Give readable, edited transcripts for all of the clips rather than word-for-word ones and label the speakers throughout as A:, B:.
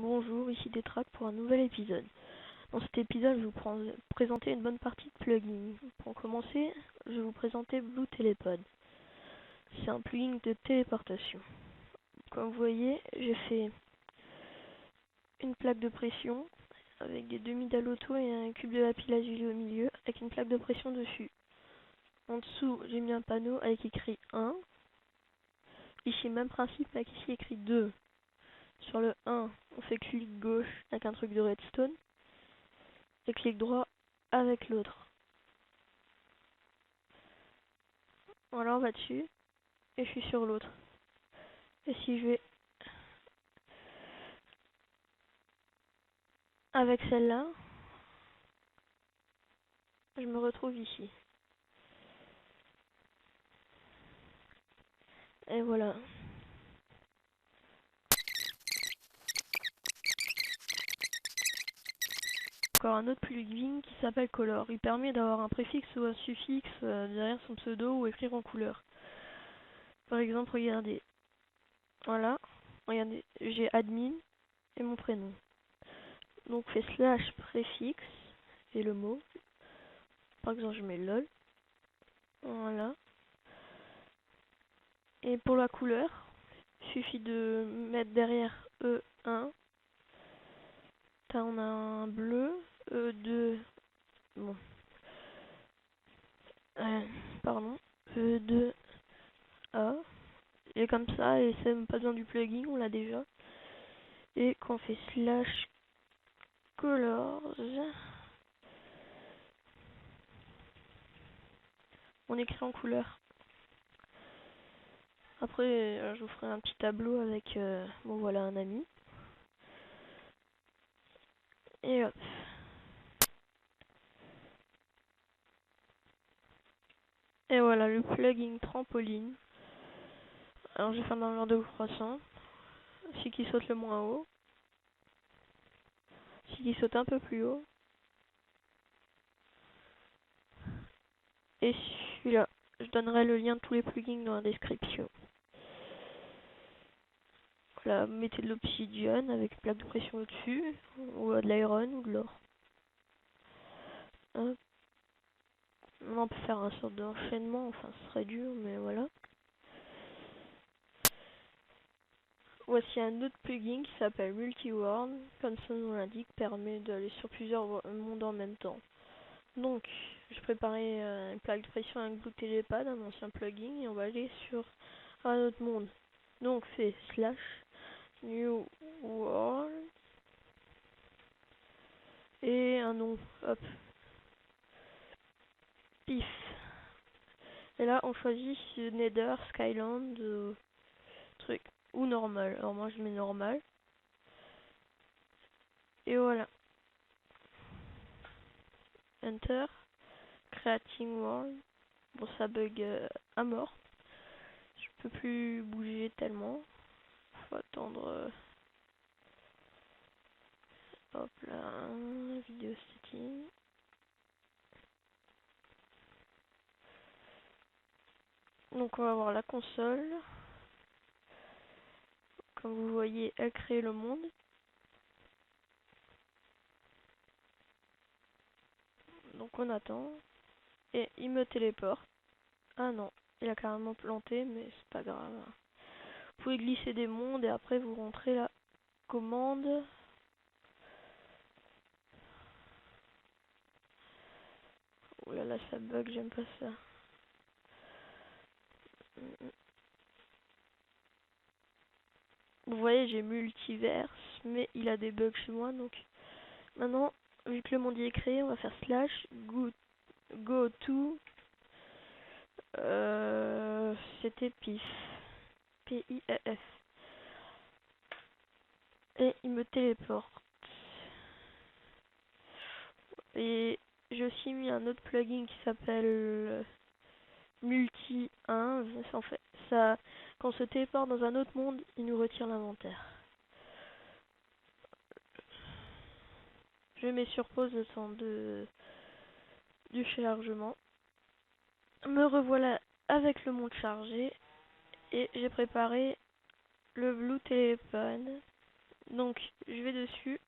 A: Bonjour, ici Détrac pour un nouvel épisode. Dans cet épisode, je vais vous présenter une bonne partie de plugins. Pour commencer, je vais vous présenter Blue Telepod. C'est un plugin de téléportation. Comme vous voyez, j'ai fait une plaque de pression avec des demi-dalles auto et un cube de lapis lazuli au milieu avec une plaque de pression dessus. En dessous, j'ai mis un panneau avec écrit 1. Ici, même principe avec ici écrit 2. Sur le 1, on fait clic gauche avec un truc de redstone et clic droit avec l'autre. Voilà, on va dessus et je suis sur l'autre. Et si je vais avec celle-là, je me retrouve ici. Et voilà. Encore un autre plugin qui s'appelle Color. Il permet d'avoir un préfixe ou un suffixe derrière son pseudo ou écrire en couleur. Par exemple, regardez. Voilà. Regardez, j'ai admin et mon prénom. Donc je fais slash préfixe et le mot. Par exemple, je mets lol. Voilà. Et pour la couleur, il suffit de mettre derrière E1. On a un bleu, E2. Bon. Pardon. E2A. Et comme ça, et c'est même pas besoin du plugin, on l'a déjà. Et quand on fait slash colors, on écrit en couleur. Après, je vous ferai un petit tableau avec, bon voilà, un ami. Et hop. Et voilà, le plugin trampoline. Alors, je vais faire dans l'ordre croissant. Celui qui saute le moins haut. Celui qui saute un peu plus haut. Et celui-là. Je donnerai le lien de tous les plugins dans la description. Voilà, mettez de l'obsidian avec une plaque de pression au-dessus, ou de l'iron ou de l'or. On peut faire un sorte d'enchaînement, enfin ce serait dur, mais voilà. Voici un autre plugin qui s'appelle Multi-World, comme son nom l'indique, permet d'aller sur plusieurs mondes en même temps. Donc, je préparais une plaque de pression avec Blue Telepod, un ancien plugin, et on va aller sur un autre monde. Donc, c'est slash new world et un nom, hop, pif. Et là, on choisit Nether, Skyland, truc, ou normal. Alors moi, je mets normal. Et voilà. Enter. Creating world. Bon, ça bug à mort. Je peux plus bouger tellement. Faut attendre. Hop là. Vidéo setting. Donc on va voir la console. Comme vous voyez, elle crée le monde. Donc on attend. Et il me téléporte. Ah non, il a carrément planté, mais c'est pas grave. Vous pouvez glisser des mondes et après vous rentrez la commande. Oh là là, ça bug, j'aime pas ça. Vous voyez, j'ai multiverse, mais il a des bugs chez moi, donc maintenant, vu que le monde y est créé, on va faire slash go to. C'était pif. P-I-F. Et il me téléporte. Et j'ai aussi mis un autre plugin qui s'appelle Multi-1. En fait, ça, quand on se téléporte dans un autre monde, il nous retire l'inventaire. Je mets sur pause le temps du chargement. Me revoilà avec le monde chargé et j'ai préparé le Blue Telepod. Donc je vais dessus,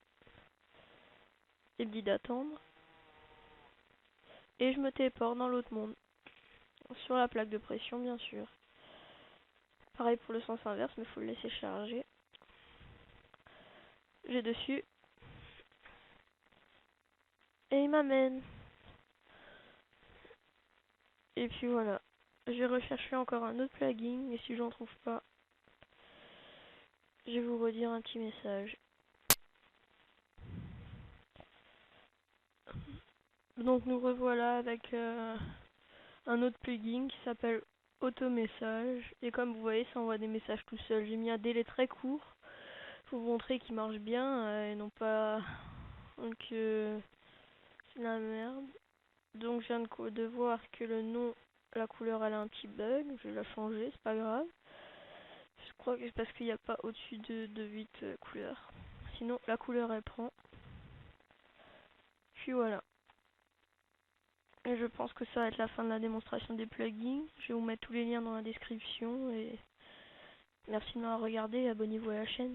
A: il me dit d'attendre, et je me téléporte dans l'autre monde, sur la plaque de pression bien sûr. Pareil pour le sens inverse, mais il faut le laisser charger. J'ai dessus, et il m'amène. Et puis voilà, je vais rechercher encore un autre plugin, et si j'en trouve pas, je vais vous redire un petit message. Donc nous revoilà avec un autre plugin qui s'appelle Automessage. Et comme vous voyez, ça envoie des messages tout seul. J'ai mis un délai très court pour vous montrer qu'il marche bien et non pas que c'est la merde. Donc je viens de voir que le nom, la couleur elle a un petit bug. Je vais la changer, c'est pas grave. Je crois que c'est parce qu'il n'y a pas au-dessus de 8 couleurs. Sinon la couleur elle prend. Puis voilà. Et je pense que ça va être la fin de la démonstration des plugins. Je vais vous mettre tous les liens dans la description et merci de m'avoir regardé et abonnez-vous à la chaîne.